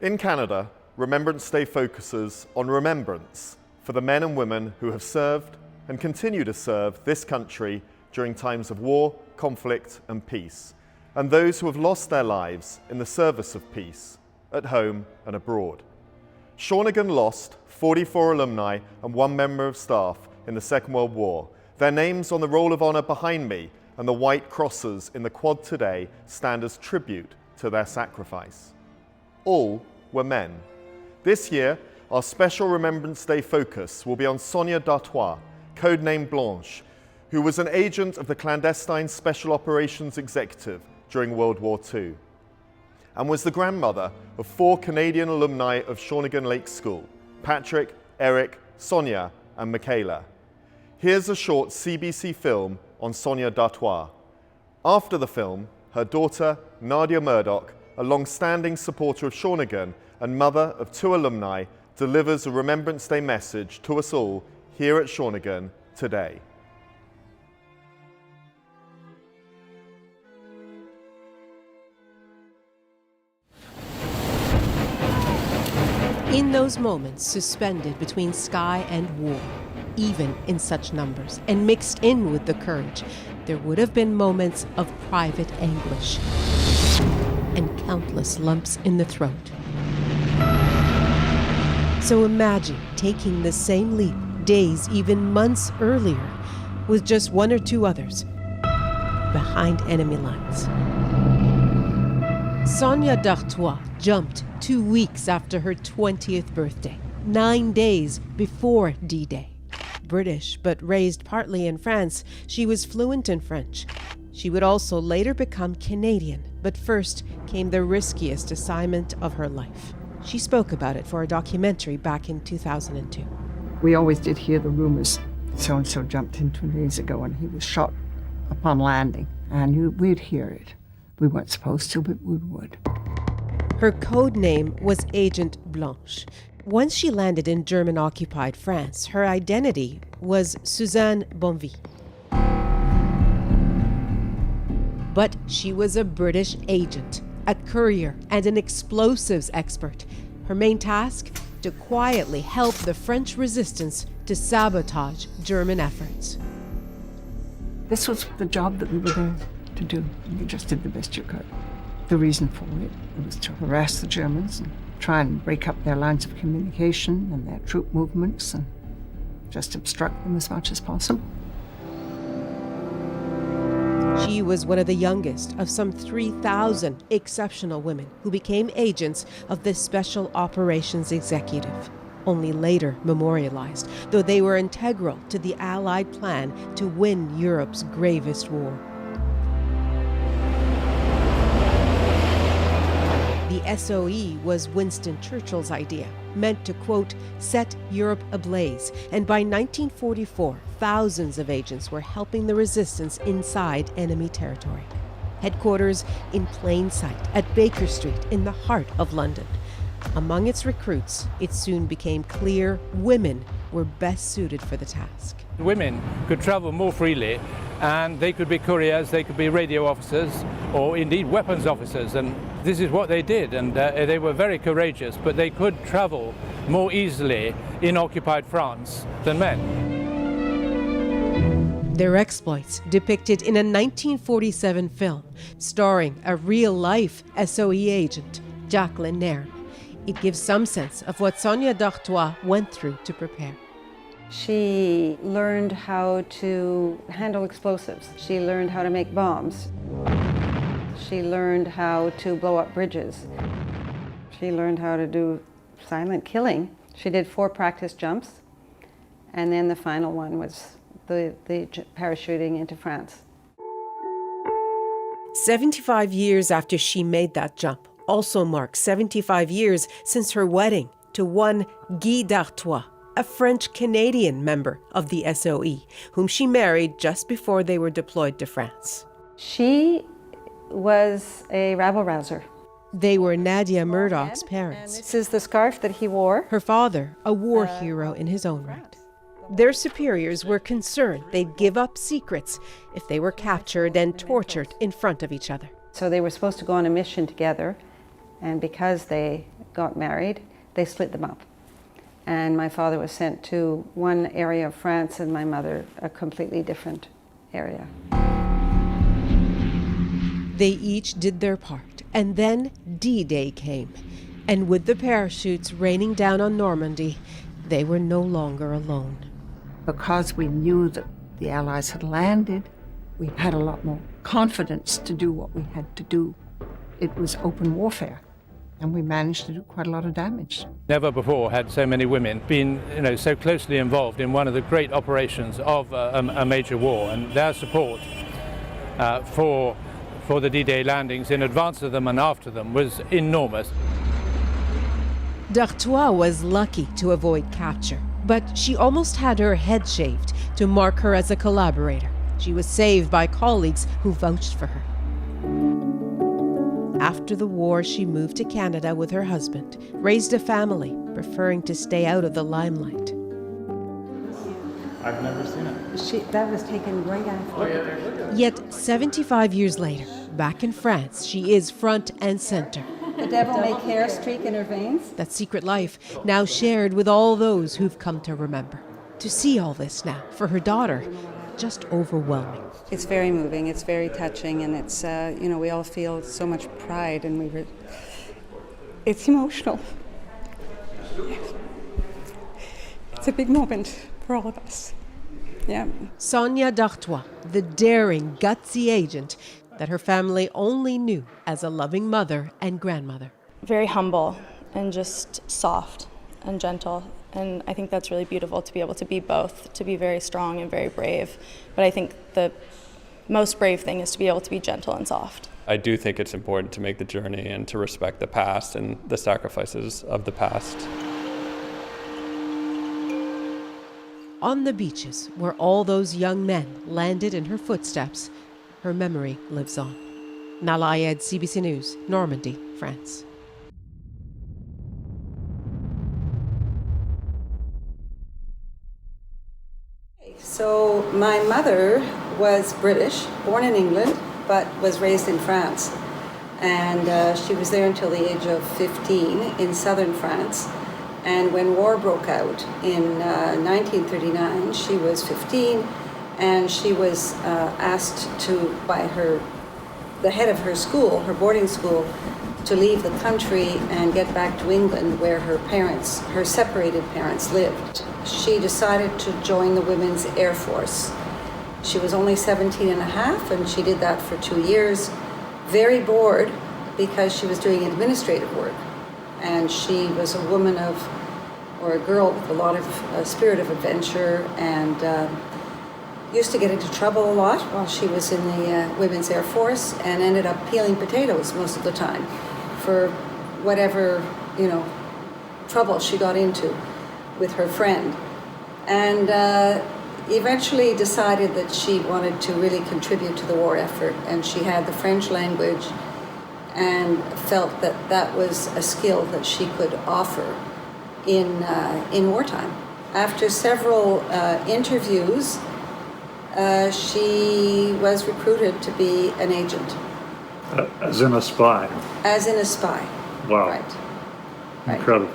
In Canada, Remembrance Day focuses on remembrance for the men and women who have served and continue to serve this country during times of war, conflict and peace, and those who have lost their lives in the service of peace, at home and abroad. Shawnigan lost 44 alumni and 1 member of staff in the Second World War. Their names on the Roll of Honour behind me and the white crosses in the quad today stand as tribute to their sacrifice. All were men. This year, our special Remembrance Day focus will be on Sonia d'Artois, codenamed Blanche, who was an agent of the clandestine Special Operations Executive during World War II, and was the grandmother of 4 Canadian alumni of Shawnigan Lake School, Patrick, Eric, Sonia, and Michaela. Here's a short CBC film on Sonia d'Artois. After the film, her daughter, Nadia Murdoch, a long-standing supporter of Shawnigan and mother of 2 alumni, delivers a Remembrance Day message to us all here at Shawnigan today. In those moments suspended between sky and war, even in such numbers and mixed in with the courage, there would have been moments of private anguish and countless lumps in the throat. So imagine taking the same leap days, even months earlier, with just 1 or 2 others behind enemy lines. Sonia d'Artois jumped 2 weeks after her 20th birthday, 9 days before D-Day. British, but raised partly in France, she was fluent in French. She would also later become Canadian, but first came the riskiest assignment of her life. She spoke about it for a documentary back in 2002. We always did hear the rumors. So-and-so jumped in 2 days ago and he was shot upon landing. And we'd hear it. We weren't supposed to, but we would. Her code name was Agent Blanche. Once she landed in German-occupied France, her identity was Suzanne Bonvie. But she was a British agent, a courier, and an explosives expert. Her main task? To quietly help the French resistance to sabotage German efforts. This was the job that we were there to do, and you just did the best you could. The reason for it was to harass the Germans and try and break up their lines of communication and their troop movements and just obstruct them as much as possible. She was one of the youngest of some 3,000 exceptional women who became agents of the Special Operations Executive, only later memorialized, though they were integral to the Allied plan to win Europe's gravest war. The SOE was Winston Churchill's idea, meant to, quote, set Europe ablaze. And by 1944, thousands of agents were helping the resistance inside enemy territory. Headquarters in plain sight at Baker Street in the heart of London. Among its recruits, it soon became clear women were best suited for the task. Women could travel more freely, and they could be couriers, they could be radio officers, or indeed weapons officers, and this is what they did, and they were very courageous, but they could travel more easily in occupied France than men. Their exploits depicted in a 1947 film starring a real-life SOE agent, Jacqueline Nairn. It gives some sense of what Sonia d'Artois went through to prepare. She learned how to handle explosives. She learned how to make bombs. She learned how to blow up bridges. She learned how to do silent killing. She did 4 practice jumps, and then the final one was the parachuting into France. 75 years after she made that jump also marks 75 years since her wedding to one Guy d'Artois, a French-Canadian member of the SOE, whom she married just before they were deployed to France. She was a rabble-rouser. They were Nadia Murdoch's parents. This is the scarf that he wore. Her father, a war hero in his own right. Their superiors were concerned they'd give up secrets if they were captured and tortured in front of each other. So they were supposed to go on a mission together, And because they got married, they split them up. And my father was sent to one area of France and my mother a completely different area. They each did their part, and then D-Day came. And with the parachutes raining down on Normandy, they were no longer alone. Because we knew that the Allies had landed, we had a lot more confidence to do what we had to do. It was open warfare, and we managed to do quite a lot of damage. Never before had so many women been, so closely involved in one of the great operations of a major war, and their support for the D-Day landings in advance of them and after them was enormous. D'Artois was lucky to avoid capture, but she almost had her head shaved to mark her as a collaborator. She was saved by colleagues who vouched for her. After the war, she moved to Canada with her husband, raised a family, preferring to stay out of the limelight. I've never seen it. That was taken right after. Yet 75 years later, back in France, she is front and center. The devil may care streak in her veins. That secret life now shared with all those who've come to remember. To see all this now, for her daughter, just overwhelming. It's very moving, it's very touching, and it's, we all feel so much pride, and it's emotional. It's a big moment for all of us. Yeah. Sonia d'Artois, the daring, gutsy agent that her family only knew as a loving mother and grandmother. Very humble and just soft and gentle. And I think that's really beautiful to be able to be both, to be very strong and very brave. But I think the most brave thing is to be able to be gentle and soft. I do think it's important to make the journey and to respect the past and the sacrifices of the past. On the beaches, where all those young men landed in her footsteps, her memory lives on. Nala Ayed, CBC News, Normandy, France. So my mother was British, born in England, but was raised in France. And she was there until the age of 15 in southern France. And when war broke out in 1939, she was 15, and she was asked by the head of her school, her boarding school, to leave the country and get back to England, where her separated parents lived. She decided to join the Women's Air Force. She was only 17 and a half, and she did that for 2 years. Very bored, because she was doing administrative work. And she was a girl with a lot of spirit of adventure, and used to get into trouble a lot while she was in the Women's Air Force, and ended up peeling potatoes most of the time for whatever, trouble she got into with her friend. And eventually decided that she wanted to really contribute to the war effort, and she had the French language and felt that that was a skill that she could offer in wartime. After several interviews, she was recruited to be an agent. As in a spy? As in a spy. Wow. Right. Incredible.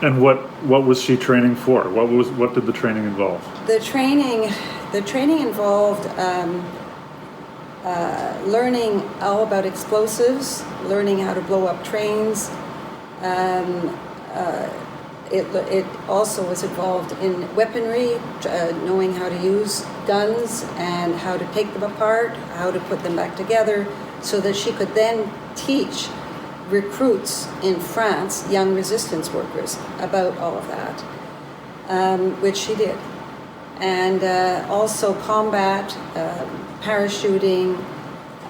And what was she training for? What did the training involve? The training involved learning all about explosives, learning how to blow up trains. It also was involved in weaponry, knowing how to use guns and how to take them apart, how to put them back together, so that she could then teach recruits in France, young resistance workers, about all of that, which she did. And also combat, parachuting,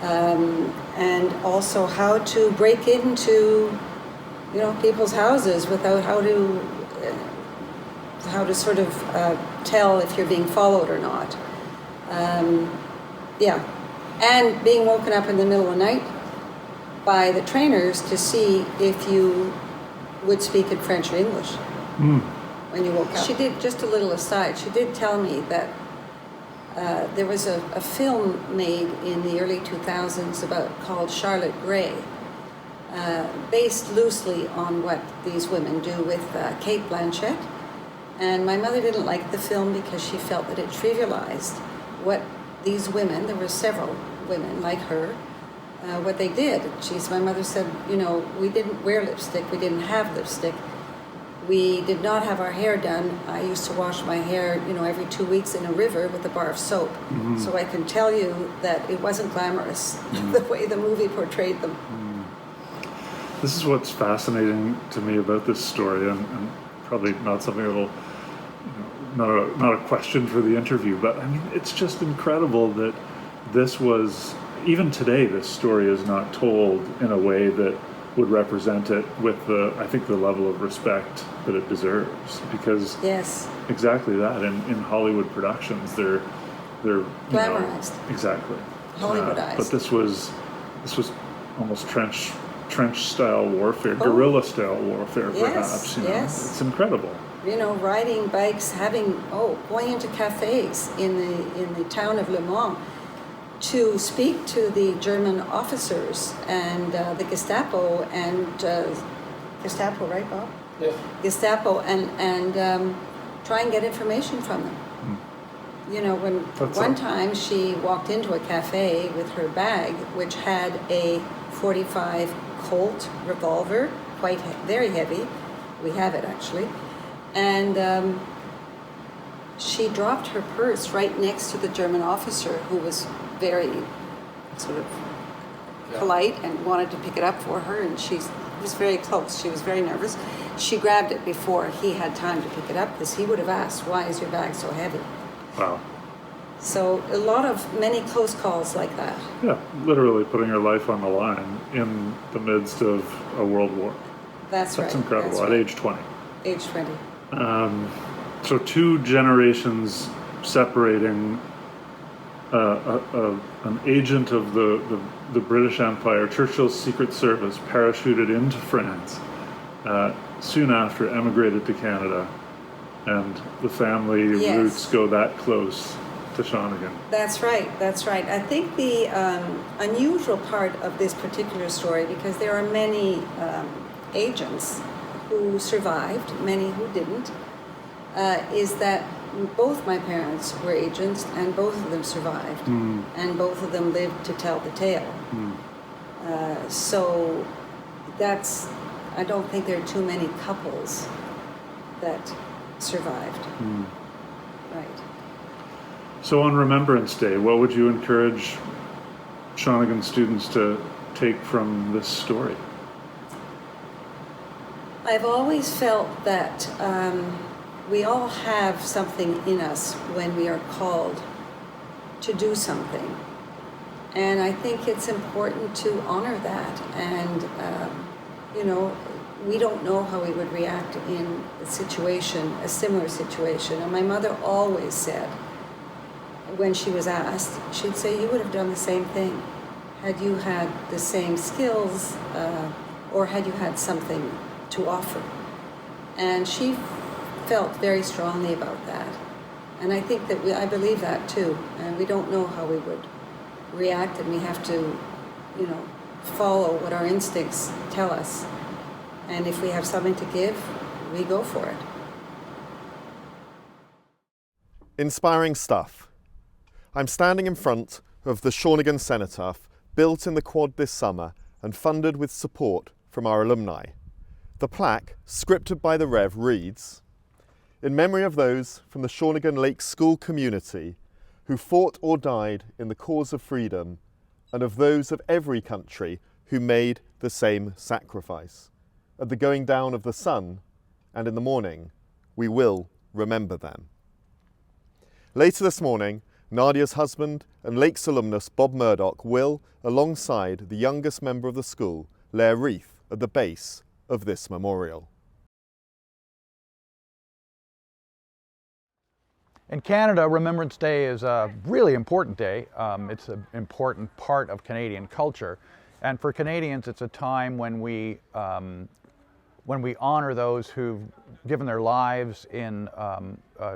and also how to break into people's houses without how to sort of tell if you're being followed or not. And being woken up in the middle of the night by the trainers to see if you would speak in French or English when you woke up. She did, just a little aside, she did tell me that there was a film made in the early 2000s called Charlotte Gray, based loosely on what these women do with Kate Blanchett. And my mother didn't like the film because she felt that it trivialized what these women, there were several women like her, what they did. My mother said, you know, we didn't wear lipstick, we didn't have lipstick. We did not have our hair done. I used to wash my hair, you know, every 2 weeks in a river with a bar of soap. Mm-hmm. So I can tell you that it wasn't glamorous, the way the movie portrayed them. This is what's fascinating to me about this story, and probably not something that'll, not a question for the interview, but I mean, it's just incredible that this was, even today, this story is not told in a way that would represent it with I think the level of respect that it deserves, because yes, exactly that, in Hollywood productions, they're glamorized, exactly, Hollywoodized. but this was almost trench style warfare, guerrilla style warfare, perhaps. Yes. It's incredible. You know, riding bikes, going into cafes in the town of Le Mans to speak to the German officers and the Gestapo and Gestapo, right, Bob? Yeah. Gestapo and try and get information from them. You know, when one time she walked into a cafe with her bag, which had a .45 Colt revolver, very heavy. We have it actually, and she dropped her purse right next to the German officer, who was very sort of polite and wanted to pick it up for her, and she was very close. She was very nervous. She grabbed it before he had time to pick it up, because he would have asked, "Why is your bag so heavy?" Wow. So many close calls like that. Yeah, literally putting her life on the line in the midst of a world war. That's right. That's incredible. That's at right. age 20. Age 20. So 2 generations separating an agent of the British Empire, Churchill's Secret Service, parachuted into France, soon after emigrated to Canada, and the family roots go that close to Shawnigan. That's right. I think the unusual part of this particular story, because there are many agents who survived, many who didn't, is that both my parents were agents, and both of them survived, and both of them lived to tell the tale. So I don't think there are too many couples that survived. Right. So on Remembrance Day, what would you encourage Shawnigan students to take from this story? I've always felt that we all have something in us when we are called to do something. And I think it's important to honor that. And, we don't know how we would react in a similar situation. And my mother always said, when she was asked, she'd say, "You would have done the same thing had you had the same skills or had you had something to offer." And she felt very strongly about that. And I think that I believe that too. And we don't know how we would react, and we have to, follow what our instincts tell us. And if we have something to give, we go for it. Inspiring stuff. I'm standing in front of the Shawnigan Cenotaph, built in the quad this summer and funded with support from our alumni. The plaque, scripted by the Rev, reads, "In memory of those from the Shawnigan Lake School community who fought or died in the cause of freedom, and of those of every country who made the same sacrifice. At the going down of the sun, and in the morning, we will remember them." Later this morning, Nadia's husband and Lakes alumnus Bob Murdoch will, alongside the youngest member of the school, lay a wreath at the base of this memorial. In Canada, Remembrance Day is a really important day. It's an important part of Canadian culture. And for Canadians, it's a time when we honor those who've given their lives in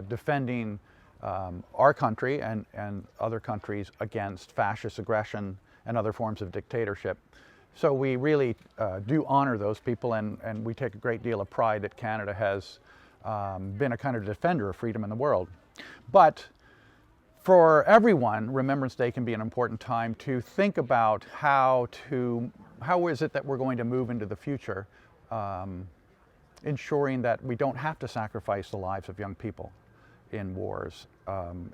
defending our country and other countries against fascist aggression and other forms of dictatorship. So we really do honor those people, and we take a great deal of pride that Canada has been a kind of defender of freedom in the world. But for everyone, Remembrance Day can be an important time to think about how is it that we're going to move into the future, ensuring that we don't have to sacrifice the lives of young people in wars,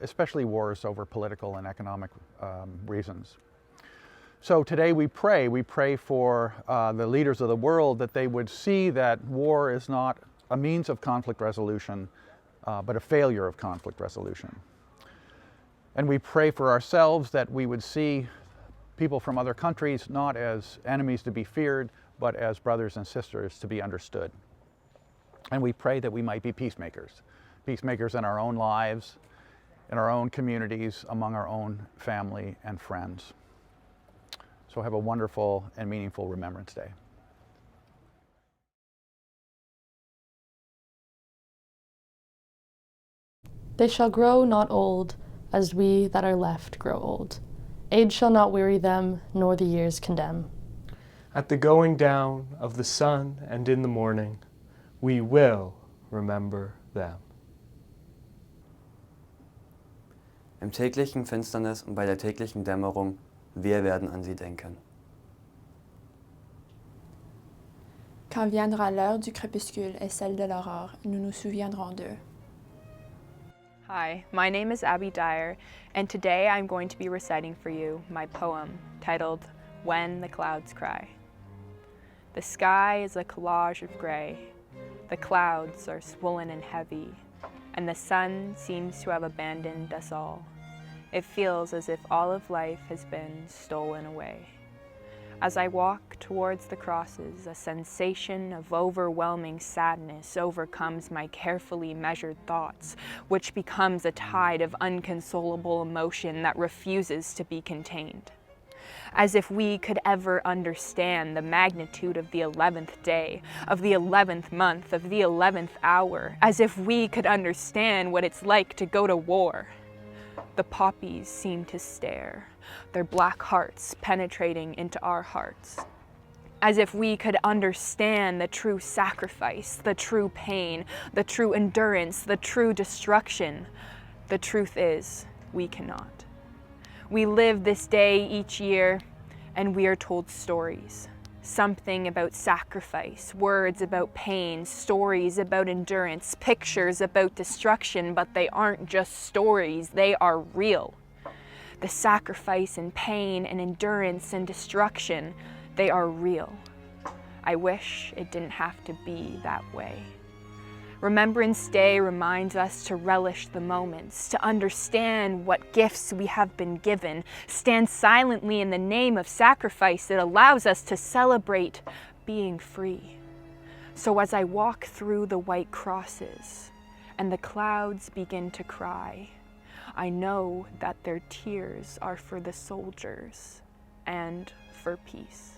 especially wars over political and economic reasons. So today we pray for the leaders of the world, that they would see that war is not a means of conflict resolution, but a failure of conflict resolution. And we pray for ourselves that we would see people from other countries not as enemies to be feared, but as brothers and sisters to be understood. And we pray that we might be peacemakers, peacemakers in our own lives, in our own communities, among our own family and friends. So have a wonderful and meaningful Remembrance Day. They shall grow not old, as we that are left grow old. Age shall not weary them, nor the years condemn. At the going down of the sun and in the morning, we will remember them. Im täglichen Finsternis und bei der täglichen Dämmerung, wir werden an sie denken. Quand viendra l'heure du crépuscule et celle de l'aurore, nous nous souviendrons d'eux. Hi, my name is Abby Dyer, and today I'm going to be reciting for you my poem titled When the Clouds Cry. The sky is a collage of gray. The clouds are swollen and heavy, and the sun seems to have abandoned us all. It feels as if all of life has been stolen away. As I walk towards the crosses, a sensation of overwhelming sadness overcomes my carefully measured thoughts, which becomes a tide of unconsolable emotion that refuses to be contained. As if we could ever understand the magnitude of the 11th day, of the 11th month, of the 11th hour, as if we could understand what it's like to go to war. The poppies seem to stare, their black hearts penetrating into our hearts. As if we could understand the true sacrifice, the true pain, the true endurance, the true destruction. The truth is, we cannot. We live this day each year, and we are told stories. Something about sacrifice, words about pain, stories about endurance, pictures about destruction, but they aren't just stories, they are real. The sacrifice and pain and endurance and destruction, they are real. I wish it didn't have to be that way. Remembrance Day reminds us to relish the moments, to understand what gifts we have been given, stand silently in the name of sacrifice that allows us to celebrate being free. So as I walk through the white crosses and the clouds begin to cry, I know that their tears are for the soldiers and for peace.